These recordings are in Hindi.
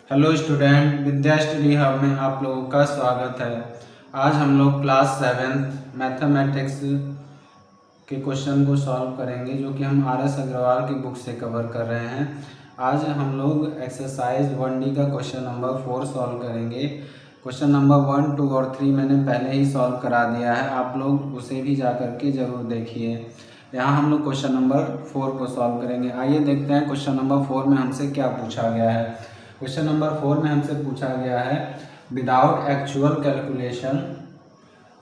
हेलो स्टूडेंट, विद्या स्टडी हब में आप लोगों का स्वागत है। आज हम लोग क्लास 7 मैथमेटिक्स के क्वेश्चन को सॉल्व करेंगे, जो कि हम आर एस अग्रवाल की बुक से कवर कर रहे हैं। आज हम लोग एक्सरसाइज 1D का क्वेश्चन नंबर 4 सॉल्व करेंगे। क्वेश्चन नंबर 1, 2 और 3 मैंने पहले ही सॉल्व करा दिया है, आप लोग उसे भी जा कर के ज़रूर देखिए। यहाँ हम लोग क्वेश्चन नंबर 4 को सॉल्व करेंगे। आइए देखते हैं क्वेश्चन नंबर 4 में हमसे क्या पूछा गया है। क्वेश्चन नंबर 4 में हमसे पूछा गया है, without actual calculation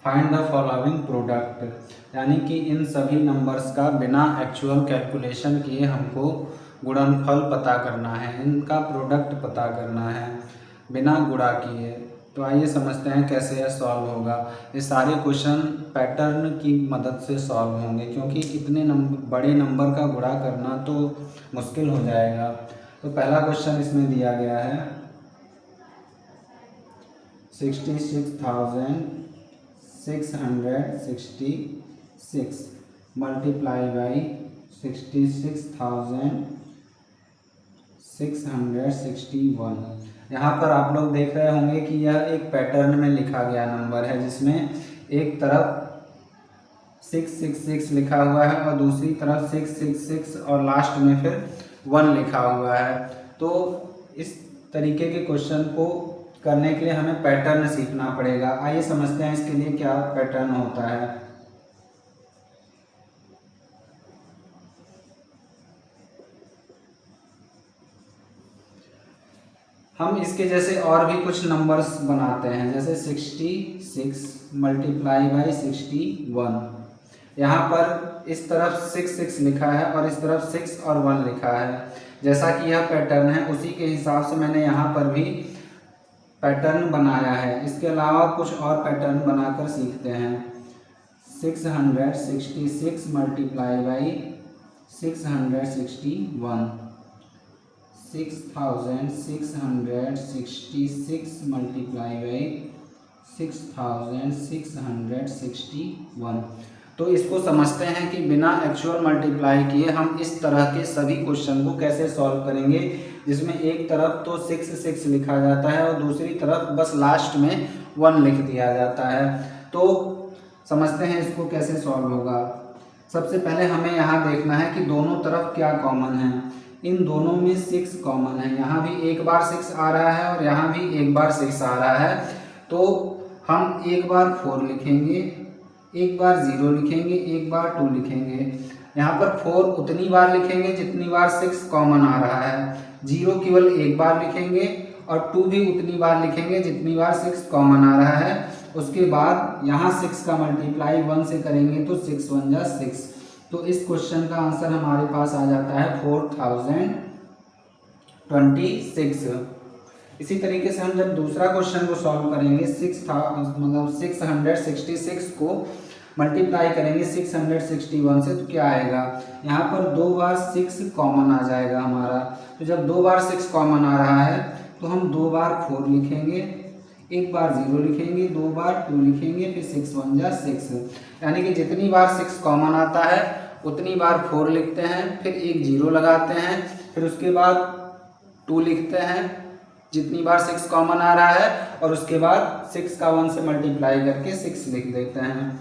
find the following product. यानी कि इन सभी नंबर्स का बिना एक्चुअल कैलकुलेशन किए हमको गुणनफल पता करना है, इनका प्रोडक्ट पता करना है बिना गुणा किए। तो आइए समझते हैं कैसे यह सॉल्व होगा। ये सारे क्वेश्चन पैटर्न की मदद से सॉल्व होंगे, क्योंकि इतने बड़े नंबर का गुणा करना तो मुश्किल हो जाएगा। तो पहला क्वेश्चन इसमें दिया गया है 66,666 मल्टीप्लाई बाई 66,661। यहाँ पर आप लोग देख रहे होंगे कि यह एक पैटर्न में लिखा गया नंबर है, जिसमें एक तरफ 666 लिखा हुआ है और दूसरी तरफ 666 और लास्ट में फिर 1 लिखा हुआ है। तो इस तरीके के क्वेश्चन को करने के लिए हमें पैटर्न सीखना पड़ेगा। आइए समझते हैं इसके लिए क्या पैटर्न होता है। हम इसके जैसे और भी कुछ नंबर्स बनाते हैं, जैसे 66 मल्टीप्लाई बाई 61। यहाँ पर इस तरफ 66 लिखा है और इस तरफ 6 और 1 लिखा है। जैसा कि यह पैटर्न है, उसी के हिसाब से मैंने यहाँ पर भी पैटर्न बनाया है। इसके अलावा कुछ और पैटर्न बनाकर सीखते हैं। 666 मल्टीप्लाई बाई 661, 6666 मल्टीप्लाई बाई 6661। तो इसको समझते हैं कि बिना एक्चुअल मल्टीप्लाई किए हम इस तरह के सभी क्वेश्चन को कैसे सॉल्व करेंगे, जिसमें एक तरफ तो 66 लिखा जाता है और दूसरी तरफ बस लास्ट में 1 लिख दिया जाता है। तो समझते हैं इसको कैसे सॉल्व होगा। सबसे पहले हमें यहाँ देखना है कि दोनों तरफ क्या कॉमन है। इन दोनों में 6 कॉमन है, यहाँ भी एक बार 6 आ रहा है और यहाँ भी एक बार 6 आ रहा है। तो हम एक बार 4 लिखेंगे, एक बार 0 लिखेंगे, एक बार 2 लिखेंगे। यहाँ पर 4 उतनी बार लिखेंगे जितनी बार 6 कॉमन आ रहा है, 0 केवल एक बार लिखेंगे और 2 भी उतनी बार लिखेंगे जितनी बार 6 कॉमन आ रहा है। उसके बाद यहाँ 6 का मल्टीप्लाई 1 से करेंगे तो 6 1 जा 6। तो इस क्वेश्चन का आंसर हमारे पास आ जाता है 4026। इसी तरीके से हम जब दूसरा क्वेश्चन को सॉल्व करेंगे, 666 को मल्टीप्लाई करेंगे 661 से, तो क्या आएगा, यहाँ पर 2 बार 6 कॉमन आ जाएगा हमारा। तो जब 2 बार 6 कॉमन आ रहा है तो हम 2 बार 4 लिखेंगे, एक बार 0 लिखेंगे, 2 बार 2 लिखेंगे, फिर 6 1 जा 6। यानी कि जितनी बार 6 कॉमन आता है उतनी बार 4 लिखते हैं, फिर एक 0 लगाते हैं, फिर उसके बाद 2 लिखते हैं जितनी बार 6 कॉमन आ रहा है, और उसके बाद 6 का 1 से मल्टीप्लाई करके 6 लिख देते हैं।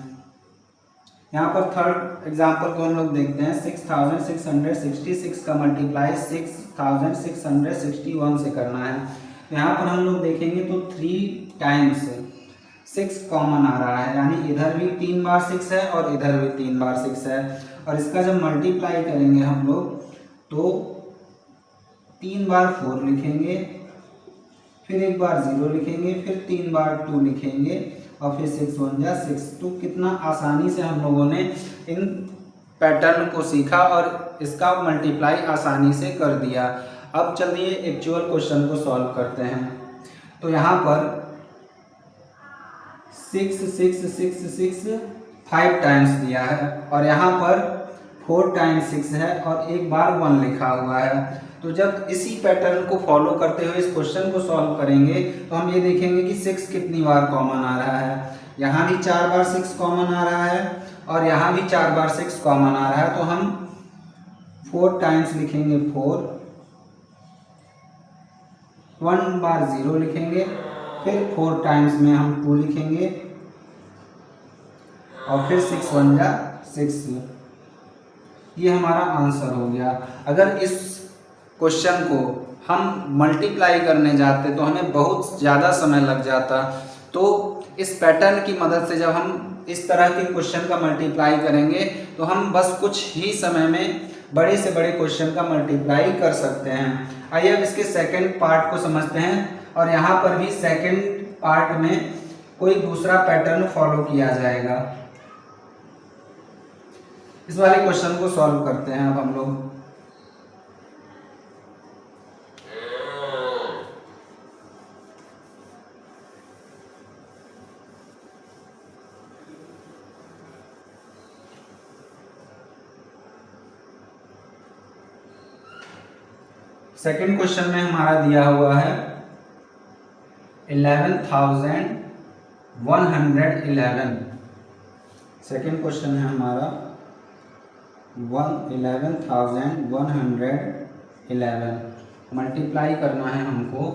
यहाँ पर थर्ड एग्जांपल को हम लोग देखते हैं। 6666 का मल्टीप्लाई 6661 से करना है। यहाँ पर हम लोग देखेंगे तो 3 टाइम्स 6 कॉमन आ रहा है, यानी इधर भी 3 बार 6 है और इधर भी 3 बार 6 है। और इसका जब मल्टीप्लाई करेंगे हम लोग तो 3 बार 4 लिखेंगे, फिर एक बार 0 लिखेंगे, फिर 3 बार 2 लिखेंगे और फिर 6 1 जा 6। तो कितना आसानी से हम लोगों ने इन पैटर्न को सीखा और इसका मल्टीप्लाई आसानी से कर दिया। अब चलिए एक्चुअल क्वेश्चन को सॉल्व करते हैं। तो यहाँ पर 6666 5 टाइम्स दिया है और यहाँ पर 4 टाइम्स 6 है और एक बार 1 लिखा हुआ है। तो जब इसी पैटर्न को फॉलो करते हुए इस क्वेश्चन को सॉल्व करेंगे तो हम ये देखेंगे कि 6 कितनी बार कॉमन आ रहा है। यहाँ भी 4 बार 6 कॉमन आ रहा है और यहाँ भी 4 बार 6 कॉमन आ रहा है। तो हम 4 टाइम्स लिखेंगे 4, 1 बार 0 लिखेंगे, फिर 4 टाइम्स में हम 2 लिखेंगे और फिर 6 1 जा 6। ये हमारा आंसर हो गया। अगर इस क्वेश्चन को हम मल्टीप्लाई करने जाते तो हमें बहुत ज़्यादा समय लग जाता। तो इस पैटर्न की मदद से जब हम इस तरह के क्वेश्चन का मल्टीप्लाई करेंगे तो हम बस कुछ ही समय में बड़े से बड़े क्वेश्चन का मल्टीप्लाई कर सकते हैं। आइए अब इसके सेकंड पार्ट को समझते हैं और यहाँ पर भी सेकंड पार्ट में कोई दूसरा पैटर्न फॉलो किया जाएगा। इस वाले क्वेश्चन को सॉल्व करते हैं अब हम लोग। सेकंड क्वेश्चन में हमारा दिया हुआ है 11,111। सेकंड क्वेश्चन है हमारा 11,111 मल्टीप्लाई करना है हमको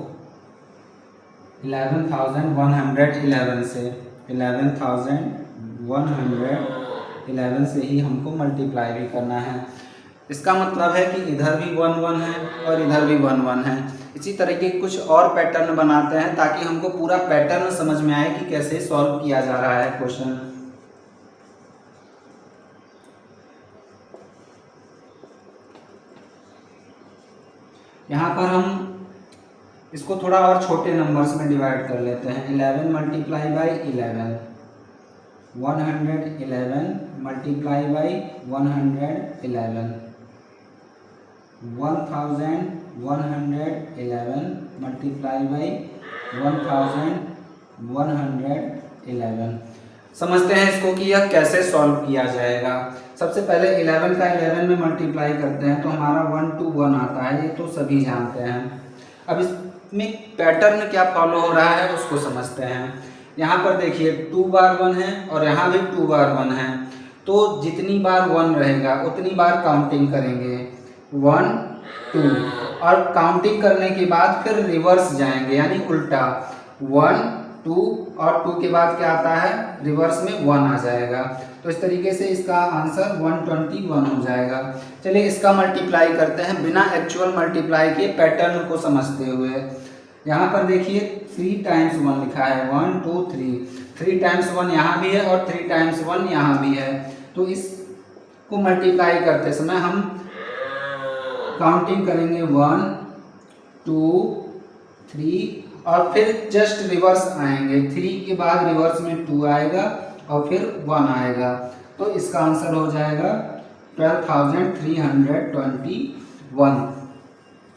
11,111 से। 11,111 से ही हमको मल्टीप्लाई भी करना है। इसका मतलब है कि इधर भी 1 1 है और इधर भी 1 1 है। इसी तरीके कुछ और पैटर्न बनाते हैं ताकि हमको पूरा पैटर्न समझ में आए कि कैसे सॉल्व किया जा रहा है क्वेश्चन। यहाँ पर हम इसको थोड़ा और छोटे नंबर्स में डिवाइड कर लेते हैं। 11 multiply by 11, 111 multiply by 111, 1111 multiply by 1111। समझते हैं इसको कि यह कैसे सॉल्व किया जाएगा। सबसे पहले 11 का 11 में मल्टीप्लाई करते हैं तो हमारा 1 2 1 आता है, ये तो सभी जानते हैं। अब इसमें पैटर्न क्या फॉलो हो रहा है उसको समझते हैं। यहाँ पर देखिए 2 बार 1 है और यहाँ भी 2 बार 1 है, तो जितनी बार 1 रहेगा उतनी बार काउंटिंग करेंगे 1 2, और काउंटिंग करने के बाद फिर रिवर्स जाएंगे यानी उल्टा 1 2 और 2 के बाद क्या आता है, रिवर्स में 1 आ जाएगा। तो इस तरीके से इसका आंसर 121 हो जाएगा। चलिए इसका मल्टीप्लाई करते हैं बिना एक्चुअल मल्टीप्लाई के पैटर्न को समझते हुए। यहाँ पर देखिए 3 टाइम्स 1 लिखा है, 1 2 3, 3 टाइम्स 1 यहाँ भी है और 3 टाइम्स 1 यहाँ भी है। तो इसको मल्टीप्लाई करते समय हम काउंटिंग करेंगे 1 2 3 और फिर जस्ट रिवर्स आएंगे। 3 के बाद रिवर्स में 2 आएगा और फिर 1 आएगा। तो इसका आंसर हो जाएगा 12,321।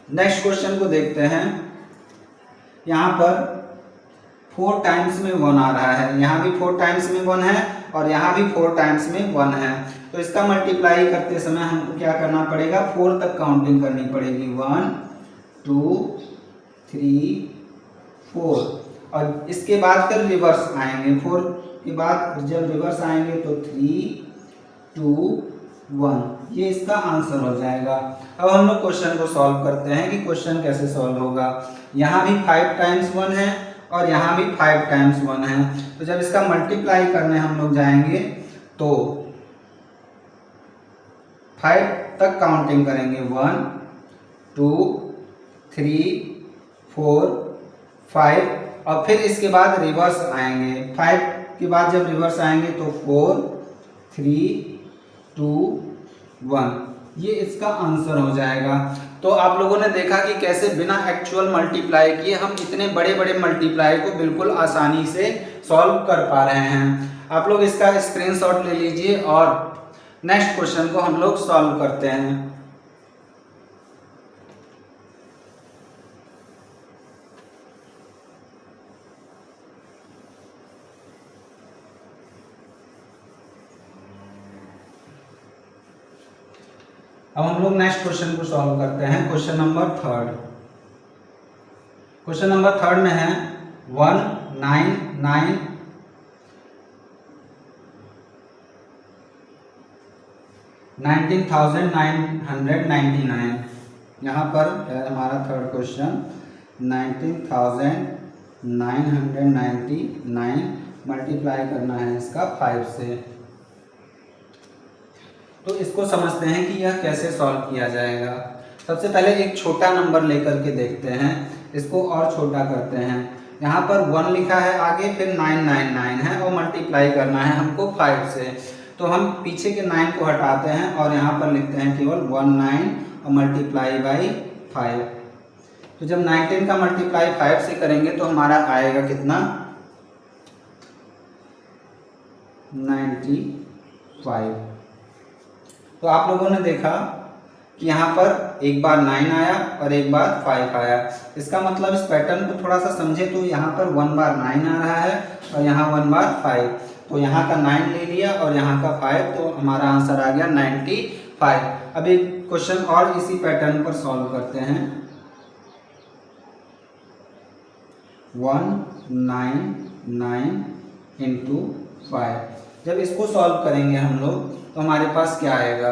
नेक्स्ट क्वेश्चन को देखते हैं। यहाँ पर 4 टाइम्स में 1 आ रहा है, यहाँ भी 4 टाइम्स में 1 है और यहाँ भी 4 टाइम्स में 1 है। तो इसका मल्टीप्लाई करते समय हमको क्या करना पड़ेगा, 4 तक काउंटिंग करनी पड़ेगी। 1 2 3 4 और इसके बाद फिर रिवर्स आएंगे। 4 के बाद जब रिवर्स आएंगे तो 3 2 1, ये इसका आंसर हो जाएगा। अब हम लोग क्वेश्चन को सॉल्व करते हैं कि क्वेश्चन कैसे सॉल्व होगा। यहाँ भी 5 टाइम्स 1 है और यहाँ भी 5 टाइम्स 1 है। तो जब इसका मल्टीप्लाई करने हम लोग जाएंगे तो 5 तक काउंटिंग करेंगे। 1 2 3 4 5 और फिर इसके बाद रिवर्स आएंगे। 5 के बाद जब रिवर्स आएंगे तो 4 3 2 1, ये इसका आंसर हो जाएगा। तो आप लोगों ने देखा कि कैसे बिना एक्चुअल मल्टीप्लाई किए हम इतने बड़े बड़े मल्टीप्लाई को बिल्कुल आसानी से सॉल्व कर पा रहे हैं। आप लोग इसका स्क्रीनशॉट ले लीजिए और नेक्स्ट क्वेश्चन को हम लोग सॉल्व करते हैं। अब हम लोग नेक्स्ट क्वेश्चन को सॉल्व करते हैं। Question number 3। क्वेश्चन नंबर 3 में है 19,999। यहाँ पर है हमारा थर्ड क्वेश्चन 19,999 मल्टीप्लाई करना है इसका 5 से। तो इसको समझते हैं कि यह कैसे सॉल्व किया जाएगा। सबसे पहले एक छोटा नंबर लेकर के देखते हैं, इसको और छोटा करते हैं। यहाँ पर 1 लिखा है आगे, फिर 999 है और मल्टीप्लाई करना है हमको 5 से। तो हम पीछे के 9 को हटाते हैं और यहाँ पर लिखते हैं केवल 19 और मल्टीप्लाई बाई 5। तो जब 19 का मल्टीप्लाई 5 से करेंगे तो हमारा आएगा कितना, 95। तो आप लोगों ने देखा कि यहाँ पर एक बार 9 आया और एक बार 5 आया। इसका मतलब इस पैटर्न को थोड़ा सा समझे तो यहाँ पर 1 बार 9 आ रहा है और यहाँ 1 बार 5। तो यहाँ का 9 ले लिया और यहाँ का 5, तो हमारा आंसर आ गया 95। अब एक क्वेश्चन और इसी पैटर्न पर सॉल्व करते हैं। 199 इंटू 5। जब इसको सॉल्व करेंगे हम लोग तो हमारे पास क्या आएगा,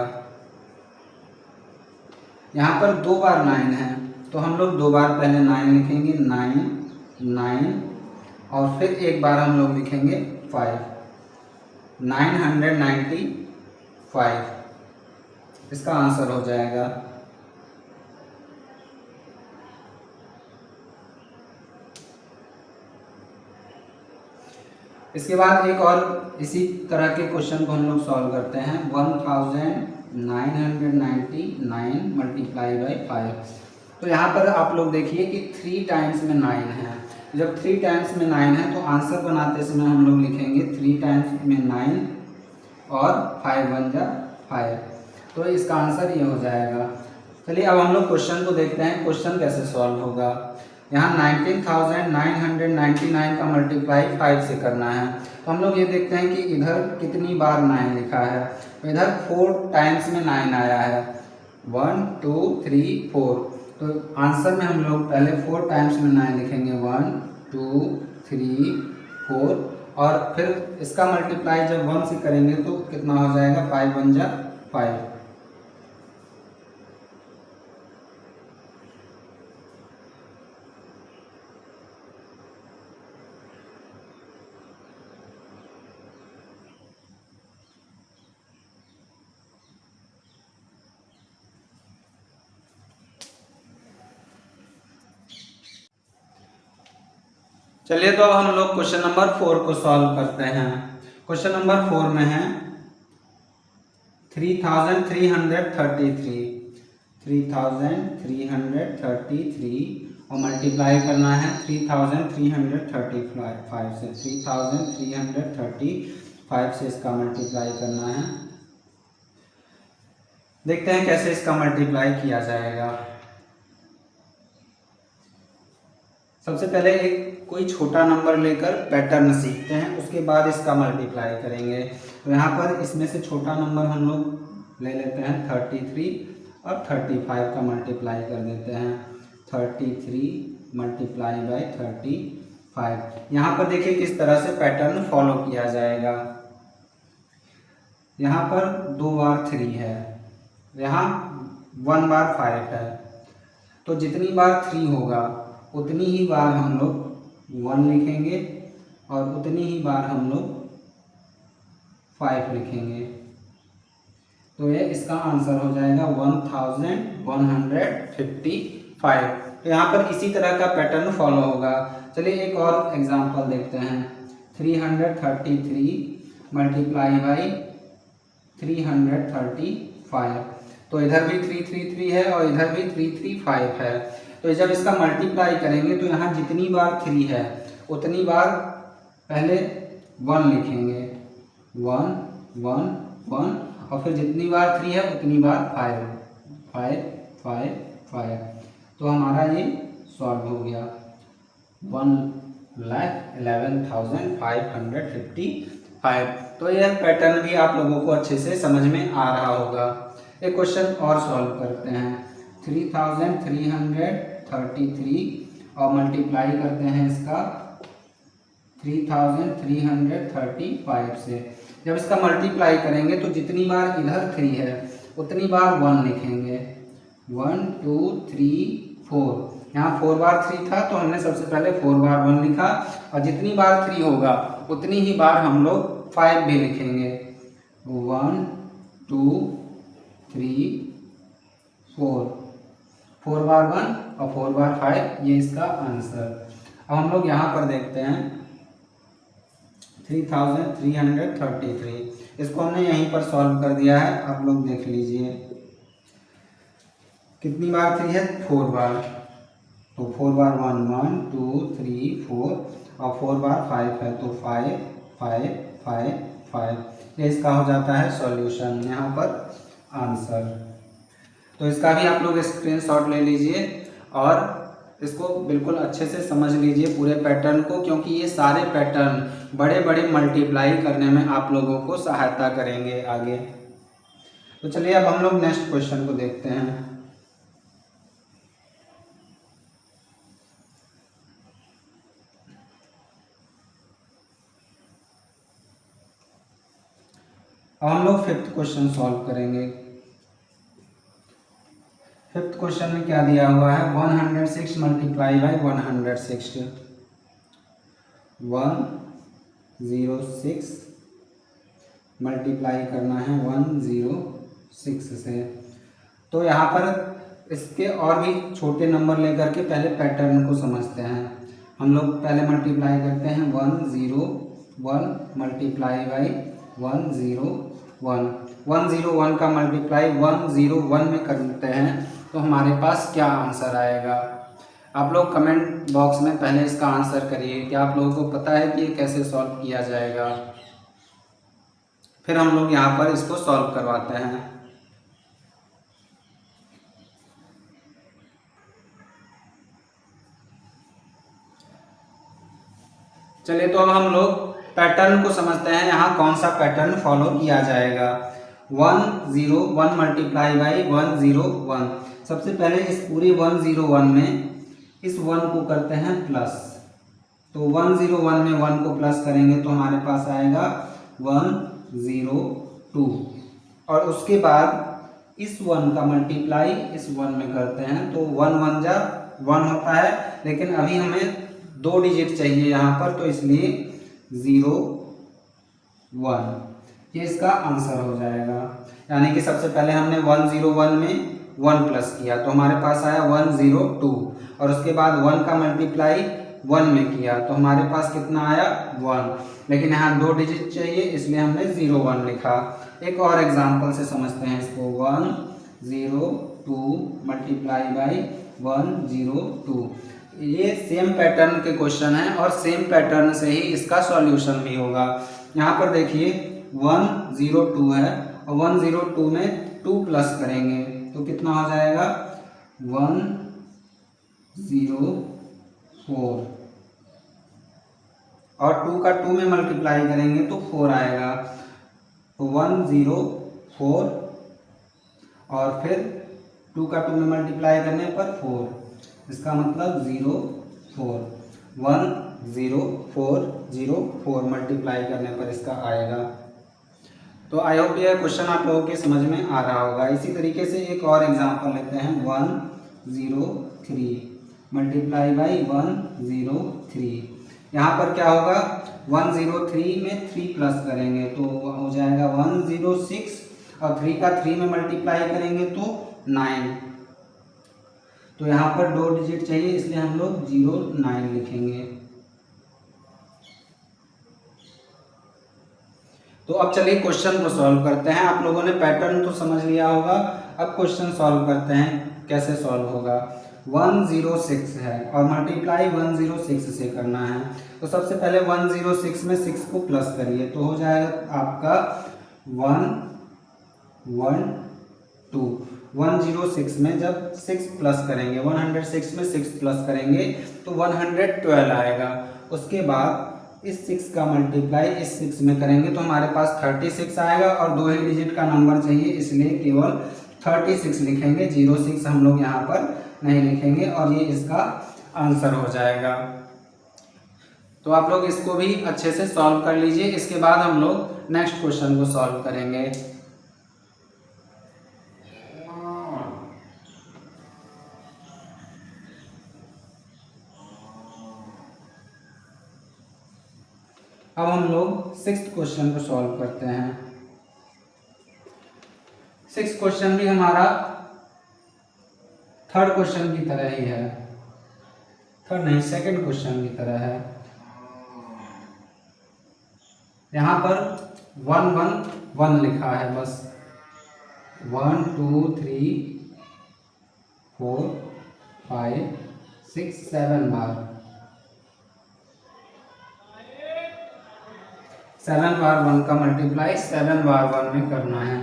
यहाँ पर 2 बार 9 है तो हम लोग 2 बार पहले 9 लिखेंगे, 9 और फिर एक बार हम लोग लिखेंगे 5, 995 इसका आंसर हो जाएगा। इसके बाद एक और इसी तरह के क्वेश्चन को हम लोग सॉल्व करते हैं। 1999 मल्टीप्लाई बाई 5। तो यहाँ पर आप लोग देखिए कि 3 टाइम्स में 9 है। जब 3 टाइम्स में 9 है तो आंसर बनाते समय हम लोग लिखेंगे 3 टाइम्स में 9 और 5 1 जा 5। तो इसका आंसर ये हो जाएगा। चलिए अब हम लोग क्वेश्चन को देखते हैं, क्वेश्चन कैसे सॉल्व होगा। यहाँ 19,999 का मल्टीप्लाई 5 से करना है। तो हम लोग ये देखते हैं कि इधर कितनी बार 9 लिखा है, तो इधर 4 टाइम्स में 9 आया है, 1 2 3 4। तो आंसर में हम लोग पहले 4 टाइम्स में 9 लिखेंगे, 1 2 3 4 और फिर इसका मल्टीप्लाई जब 1 से करेंगे तो कितना हो जाएगा, 5 1 जा 5। चलिए तो अब हम लोग क्वेश्चन नंबर 4 को सॉल्व करते हैं। क्वेश्चन नंबर 4 में है 3333 और मल्टीप्लाई करना है 3335 से। 3335 से इसका मल्टीप्लाई करना है। देखते हैं कैसे इसका मल्टीप्लाई किया जाएगा। सबसे पहले एक कोई छोटा नंबर लेकर पैटर्न सीखते हैं, उसके बाद इसका मल्टीप्लाई करेंगे। तो यहाँ पर इसमें से छोटा नंबर हम लोग ले लेते हैं 33 और 35 का मल्टीप्लाई कर देते हैं। 33 मल्टीप्लाई बाई 35। यहाँ पर देखिए किस तरह से पैटर्न फॉलो किया जाएगा। यहाँ पर 2 बार 3 है, यहाँ 1 बार 5 है। तो जितनी बार 3 होगा उतनी ही बार हम लोग 1 लिखेंगे और उतनी ही बार हम लोग 5 लिखेंगे। तो ये इसका आंसर हो जाएगा 1155। तो यहाँ पर इसी तरह का पैटर्न फॉलो होगा। चलिए एक और एग्जांपल देखते हैं। 333 मल्टीप्लाई बाई 335। तो इधर भी 333 है और इधर भी 335 है। तो जब इसका मल्टीप्लाई करेंगे तो यहाँ जितनी बार 3 है उतनी बार पहले 1 लिखेंगे, 1 1 1 और फिर जितनी बार 3 है उतनी बार 5 5 5 5। तो हमारा ये सॉल्व हो गया 1,11,555। तो यह पैटर्न भी आप लोगों को अच्छे से समझ में आ रहा होगा। एक क्वेश्चन और सॉल्व करते हैं। 3,333 और मल्टीप्लाई करते हैं इसका 3,335 से। जब इसका मल्टीप्लाई करेंगे तो जितनी बार इधर 3 है उतनी बार 1 लिखेंगे, 1 2 3 4। यहाँ 4 बार 3 था तो हमने सबसे पहले 4 बार 1 लिखा, और जितनी बार 3 होगा उतनी ही बार हम लोग 5 भी लिखेंगे। 1 2 3 4, 4 बार 1 और 4 बार 5, ये इसका आंसर। अब हम लोग यहाँ पर देखते हैं 3333, इसको हमने यहीं पर सॉल्व कर दिया है। आप लोग देख लीजिए कितनी बार 3 है, 4 बार, तो 4 बार 1 1 2 3 4, और 4 बार 5 है तो 5 5 5 5, ये इसका हो जाता है सॉल्यूशन, यहाँ पर आंसर। तो इसका भी आप लोग स्क्रीनशॉट ले लीजिए और इसको बिल्कुल अच्छे से समझ लीजिए पूरे पैटर्न को, क्योंकि ये सारे पैटर्न बड़े बड़े मल्टीप्लाई करने में आप लोगों को सहायता करेंगे आगे। तो चलिए अब हम लोग नेक्स्ट क्वेश्चन को देखते हैं। अब हम लोग 5th क्वेश्चन सॉल्व करेंगे। 5th क्वेश्चन में क्या दिया हुआ है, 106 मल्टीप्लाई बाई 106, 106 मल्टीप्लाई करना है 106 से। तो यहाँ पर इसके और भी छोटे नंबर लेकर के पहले पैटर्न को समझते हैं। हम लोग पहले मल्टीप्लाई करते हैं 101 मल्टीप्लाई बाई 101, 101 का मल्टीप्लाई 101 में करते हैं तो हमारे पास क्या आंसर आएगा। आप लोग कमेंट बॉक्स में पहले इसका आंसर करिए कि आप लोगों को पता है कि ये कैसे सॉल्व किया जाएगा, फिर हम लोग यहाँ पर इसको सॉल्व करवाते हैं। चलिए तो अब हम लोग पैटर्न को समझते हैं, यहाँ कौन सा पैटर्न फॉलो किया जाएगा। 101 मल्टीप्लाई बाई 101, सबसे पहले इस पूरे 101 में इस 1 को करते हैं प्लस, तो 101 में 1 को प्लस करेंगे तो हमारे पास आएगा 102, और उसके बाद इस 1 का मल्टीप्लाई इस 1 में करते हैं तो 1 1 जा 1 होता है, लेकिन अभी हमें 2 डिजिट चाहिए यहाँ पर, तो इसलिए 0 1, ये इसका आंसर हो जाएगा। यानी कि सबसे पहले हमने 101 में 1 प्लस किया तो हमारे पास आया 102, और उसके बाद 1 का मल्टीप्लाई 1 में किया तो हमारे पास कितना आया 1, लेकिन यहाँ 2 डिजिट चाहिए इसलिए हमने 01 लिखा। एक और एग्जांपल से समझते हैं इसको, 102 मल्टीप्लाई बाई 102, ये सेम पैटर्न के क्वेश्चन है और सेम पैटर्न से ही इसका सॉल्यूशन भी होगा। यहाँ पर देखिए 102 है और 102 में 2 प्लस करेंगे तो कितना हो जाएगा 104, और 2 का 2 में मल्टीप्लाई करेंगे तो 4 आएगा, तो 104, और फिर 2 का 2 में मल्टीप्लाई करने पर 4, इसका मतलब 04, 10404 मल्टीप्लाई करने पर इसका आएगा। तो आई होप यह क्वेश्चन आप लोगों के समझ में आ रहा होगा। इसी तरीके से एक और एग्जांपल लेते हैं, 103 मल्टीप्लाई बाई 103, यहाँ पर क्या होगा 103 में 3 प्लस करेंगे तो हो जाएगा 106, और 3 का 3 में मल्टीप्लाई करेंगे तो 9, तो यहाँ पर 2 डिजिट चाहिए इसलिए हम लोग 09 लिखेंगे। तो अब चलिए क्वेश्चन को सॉल्व करते हैं। आप लोगों ने पैटर्न तो समझ लिया होगा, अब क्वेश्चन सॉल्व करते हैं कैसे सॉल्व होगा। 106 है और मल्टीप्लाई 106 से करना है, तो सबसे पहले 106 में 6 को प्लस करिए तो हो जाएगा आपका 112। 106 में जब 6 प्लस करेंगे, 106 में 6 प्लस करेंगे तो 112 आएगा। उसके बाद इस 6 का मल्टीप्लाई इस 6 में करेंगे तो हमारे पास 36 आएगा, और 2 ही डिजिट का नंबर चाहिए इसलिए केवल 36 लिखेंगे, 06 हम लोग यहाँ पर नहीं लिखेंगे, और ये इसका आंसर हो जाएगा। तो आप लोग इसको भी अच्छे से सॉल्व कर लीजिए। इसके बाद हम लोग नेक्स्ट क्वेश्चन को सॉल्व करेंगे। अब हम लोग 6th क्वेश्चन को सॉल्व करते हैं। 6th क्वेश्चन भी हमारा 3rd क्वेश्चन की तरह ही है, 3rd नहीं 2nd क्वेश्चन की तरह है। यहाँ पर 1 1 1 लिखा है बस, 1 2 3 4 5 6 7 बार, 7 बार 1 का मल्टीप्लाई 7 बार 1 में करना है।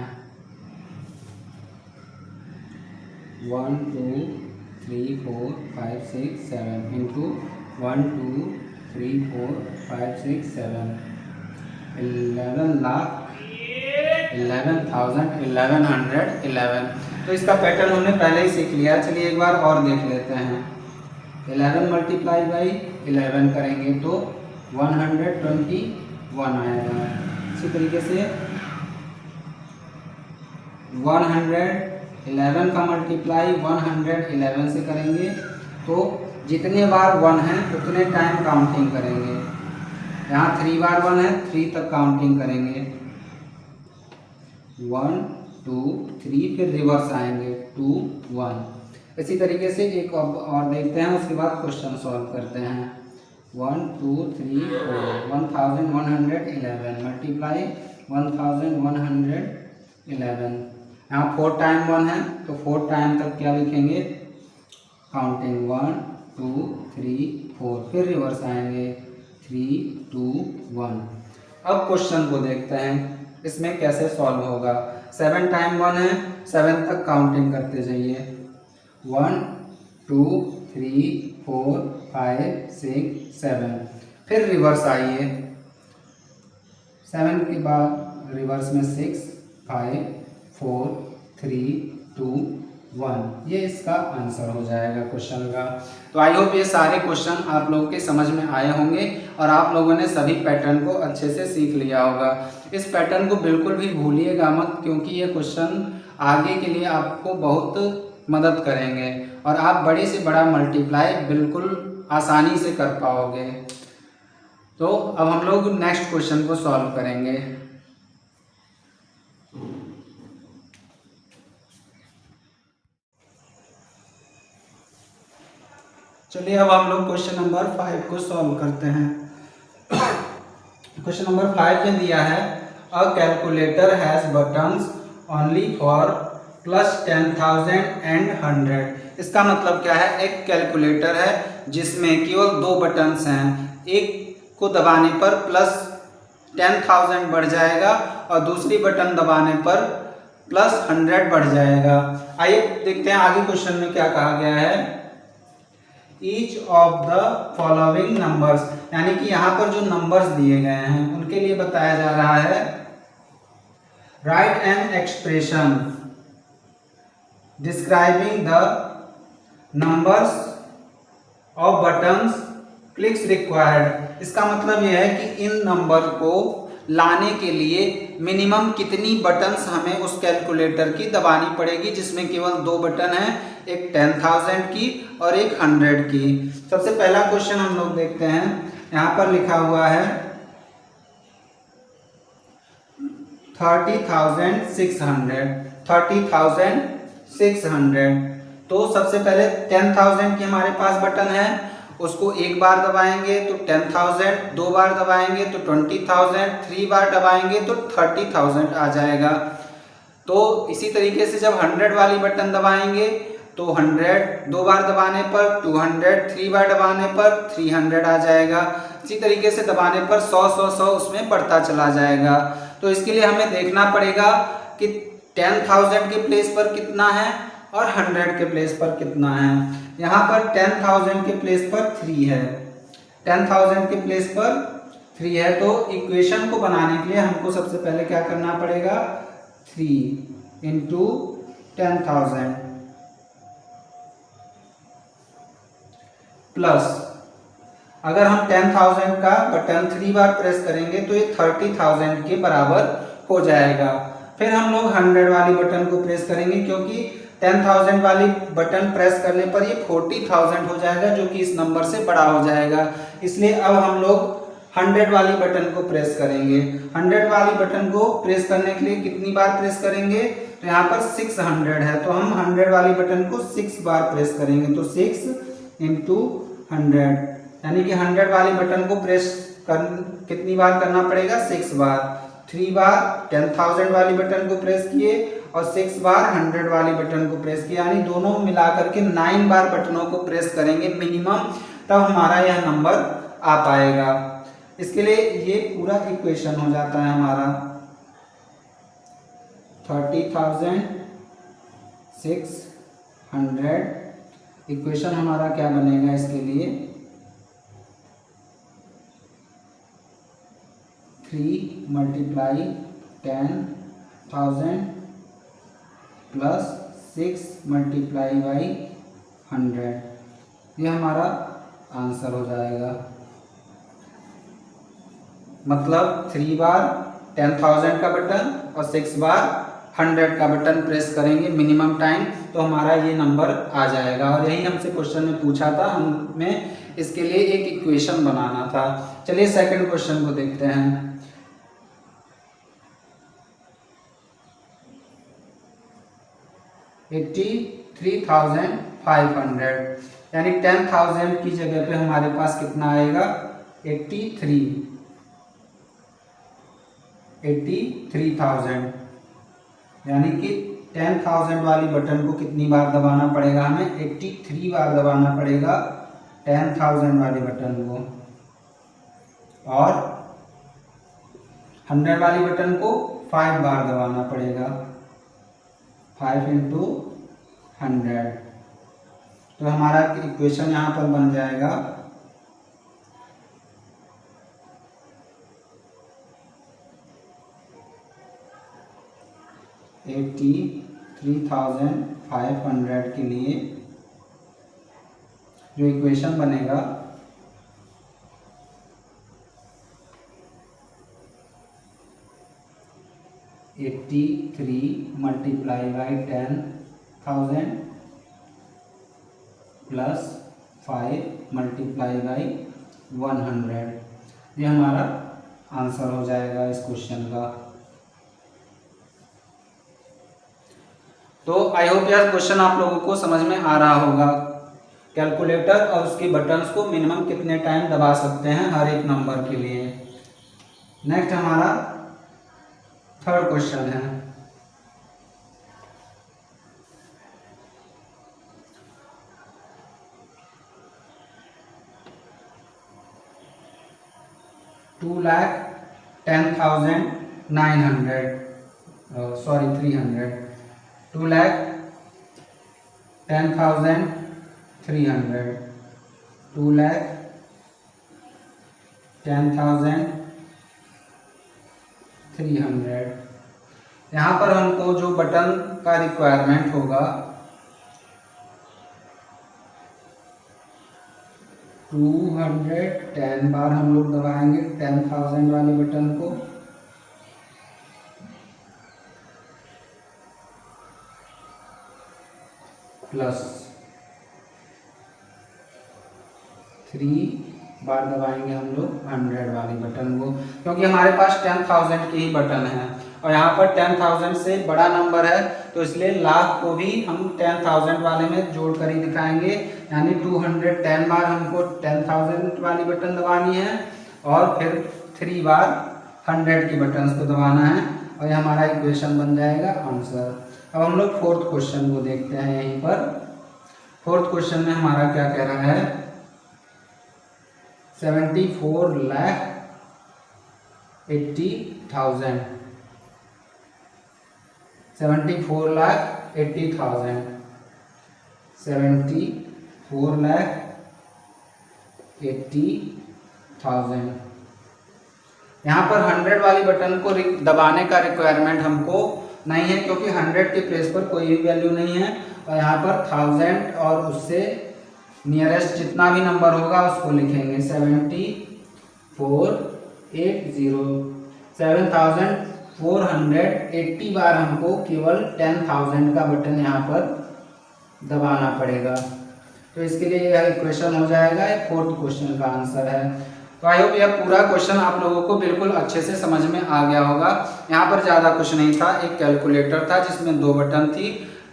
1 2 3 4 5 6 7 इंटू 1 2 3 4 5 6 7 11,1111। तो इसका पैटर्न हमने पहले ही सीख लिया, चलिए एक बार और देख लेते हैं। 11 मल्टीप्लाई बाई 11 करेंगे तो 121 आएगा। इसी तरीके से 111 का मल्टीप्लाई 111 से करेंगे तो जितने बार 1 है उतने टाइम काउंटिंग करेंगे। यहाँ 3 बार 1 है, 3 तक काउंटिंग करेंगे, 1 2 3 फिर रिवर्स आएंगे 2 1। इसी तरीके से एक और देखते हैं, उसके बाद क्वेश्चन सॉल्व करते हैं। 1 2 3 4 1111 मल्टीप्लाई 1111। यहाँ 4 टाइम 1 है तो 4 टाइम तक क्या लिखेंगे, काउंटिंग 1 2 3 4 फिर रिवर्स आएंगे 3 2 1। अब क्वेश्चन को देखते हैं इसमें कैसे सॉल्व होगा। 7 टाइम 1 है, 7 तक काउंटिंग करते जाइए, 1 2 3 4 5 6 7 फिर रिवर्स आइए, 7 के बाद रिवर्स में 6 5 4 3 2 1। ये इसका आंसर हो जाएगा क्वेश्चन का। तो आई होप ये सारे क्वेश्चन आप लोगों के समझ में आए होंगे और आप लोगों ने सभी पैटर्न को अच्छे से सीख लिया होगा। इस पैटर्न को बिल्कुल भी भूलिएगा मत, क्योंकि ये क्वेश्चन आगे के लिए आपको बहुत मदद करेंगे और आप बड़े से बड़ा मल्टीप्लाई बिल्कुल आसानी से कर पाओगे। तो अब हम लोग नेक्स्ट क्वेश्चन को सॉल्व करेंगे। चलिए अब हम लोग क्वेश्चन नंबर 5 को सॉल्व करते हैं। क्वेश्चन नंबर 5 में दिया है अ calculator has buttons only for plus 10,000 and 100। इसका मतलब क्या है, एक कैलकुलेटर है जिसमें केवल 2 बटन्स हैं, एक को दबाने पर प्लस 10,000 बढ़ जाएगा और दूसरी बटन दबाने पर प्लस 100 बढ़ जाएगा। आइए देखते हैं आगे क्वेश्चन में क्या कहा गया है। Each of the following numbers, यानी कि यहाँ पर जो नंबर्स दिए गए हैं उनके लिए बताया जा रहा है right an expression describing the numbers of buttons clicks required. इसका मतलब यह है कि इन नंबर को लाने के लिए मिनिमम कितनी बटन्स हमें उस कैलकुलेटर की दबानी पड़ेगी, जिसमें केवल 2 बटन हैं, एक 10,000 की और एक 100 की। सबसे पहला क्वेश्चन हम लोग देखते हैं, यहाँ पर लिखा हुआ है 30,600। तो सबसे पहले 10,000 की हमारे पास बटन है, उसको एक बार दबाएंगे तो 10,000, 2 बार दबाएंगे तो 20,000, 3 बार दबाएंगे तो 30,000 आ जाएगा। तो इसी तरीके से जब 100 वाली बटन दबाएंगे तो 100, 2 बार दबाने पर 200, 3 बार दबाने पर 300 आ जाएगा। इसी तरीके से दबाने पर 100 उसमें बढ़ता चला जाएगा। तो इसके लिए हमें देखना पड़ेगा कि 10,000 के प्लेस पर कितना है और 100 के प्लेस पर कितना है। यहाँ पर 10,000 के प्लेस पर 3 है, 10,000 के प्लेस पर 3 है। तो इक्वेशन को बनाने के लिए हमको सबसे पहले क्या करना पड़ेगा, 3 इंटू 10,000 प्लस, अगर हम 10,000 का बटन 3 बार प्रेस करेंगे तो ये 30,000 के बराबर हो जाएगा। फिर हम लोग 100 वाली बटन को प्रेस करेंगे, क्योंकि 10,000 वाली बटन प्रेस करने पर ये 40,000 हो जाएगा, जो कि इस नंबर से बड़ा हो जाएगा। इसलिए अब हम लोग 100 वाली बटन को प्रेस करेंगे। 100 वाली बटन को प्रेस करने के लिए कितनी बार प्रेस करेंगे, तो यहाँ पर 600 है तो हम 100 वाली बटन को 6 बार प्रेस करेंगे, तो 6 × 100 यानी कि 100 वाली बटन को प्रेस कितनी बार करना पड़ेगा, 6 बार। 3 बार 10,000 वाली बटन को प्रेस किए और 6 बार 100 वाली बटन को प्रेस किया, यानी दोनों मिलाकर के 9 बार बटनों को प्रेस करेंगे मिनिमम, तब हमारा यह नंबर आ पाएगा। इसके लिए ये पूरा इक्वेशन हो जाता है हमारा 30,600। इक्वेशन हमारा क्या बनेगा इसके लिए, 3 × 10,000 + 6 × 100, ये हमारा आंसर हो जाएगा। मतलब 3 बार 10,000 का बटन और 6 बार 100 का बटन प्रेस करेंगे मिनिमम टाइम, तो हमारा ये नंबर आ जाएगा। और यही हमसे क्वेश्चन में पूछा था, हमें इसके लिए एक इक्वेशन बनाना था। चलिए सेकंड क्वेश्चन को देखते हैं। $83,500 यानी 10,000 की जगह पे हमारे पास कितना आएगा, 83,000 यानी कि 10,000 वाली बटन को कितनी बार दबाना पड़ेगा, हमें 83 बार दबाना पड़ेगा 10,000 वाली बटन को, और 100 वाली बटन को 5 बार दबाना पड़ेगा, 5 × 100। तो हमारा इक्वेशन यहाँ पर बन जाएगा 83,500 के लिए जो इक्वेशन बनेगा, $83 × 10,000 + 5 × 100, ये हमारा आंसर हो जाएगा इस क्वेश्चन का। तो आई होप यह क्वेश्चन आप लोगों को समझ में आ रहा होगा। कैलकुलेटर और उसके बटन्स को मिनिमम कितने टाइम दबा सकते हैं हर एक नंबर के लिए। नेक्स्ट हमारा थर्ड क्वेश्चन है। $2,10,900 300 $2,10,300 $2,10,300। यहाँ पर हमको जो बटन का रिक्वायरमेंट होगा 210 बार हम लोग दबाएंगे 10,000 वाले बटन को, प्लस 3 बार दबाएंगे हम लोग 100 वाली बटन को, क्योंकि हमारे पास 10,000 के ही बटन है और यहाँ पर 10,000 से बड़ा नंबर है, तो इसलिए लाख को भी हम 10,000 वाले में जोड़ कर ही दिखाएंगे। यानी 210 बार हमको 10,000 वाली बटन दबानी है और फिर 3 बार 100 की बटन को दबाना है, और ये हमारा इक्वेशन बन जाएगा आंसर। अब हम लोग फोर्थ क्वेश्चन को देखते हैं। यहीं पर फोर्थ क्वेश्चन में हमारा क्या कह रहा है, 74,80,000 74,80,000 74,80,000। यहाँ पर 100 वाली बटन को दबाने का रिक्वायरमेंट हमको नहीं है, क्योंकि 100 के प्लेस पर कोई भी वैल्यू नहीं है, और यहाँ पर 1000 और उससे नियरेस्ट जितना भी नंबर होगा उसको लिखेंगे। 7,480 बार हमको केवल 10,000 का बटन यहाँ पर दबाना पड़ेगा। तो इसके लिए यह इक्वेशन हो जाएगा, फोर्थ क्वेश्चन का आंसर है। तो आई होप यह पूरा क्वेश्चन आप लोगों को बिल्कुल अच्छे से समझ में आ गया होगा। यहाँ पर ज़्यादा कुछ नहीं था, एक कैलकुलेटर था जिसमें 2 बटन थी,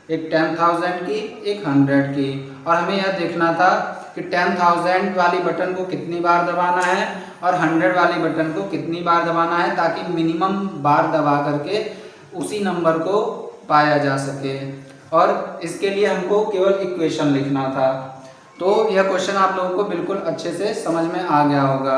एक 10,000 की, एक 100 की, और हमें यह देखना था कि 10,000 वाली बटन को कितनी बार दबाना है और 100 वाली बटन को कितनी बार दबाना है, ताकि मिनिमम बार दबा करके उसी नंबर को पाया जा सके। और इसके लिए हमको केवल इक्वेशन लिखना था। तो यह क्वेश्चन आप लोगों को बिल्कुल अच्छे से समझ में आ गया होगा।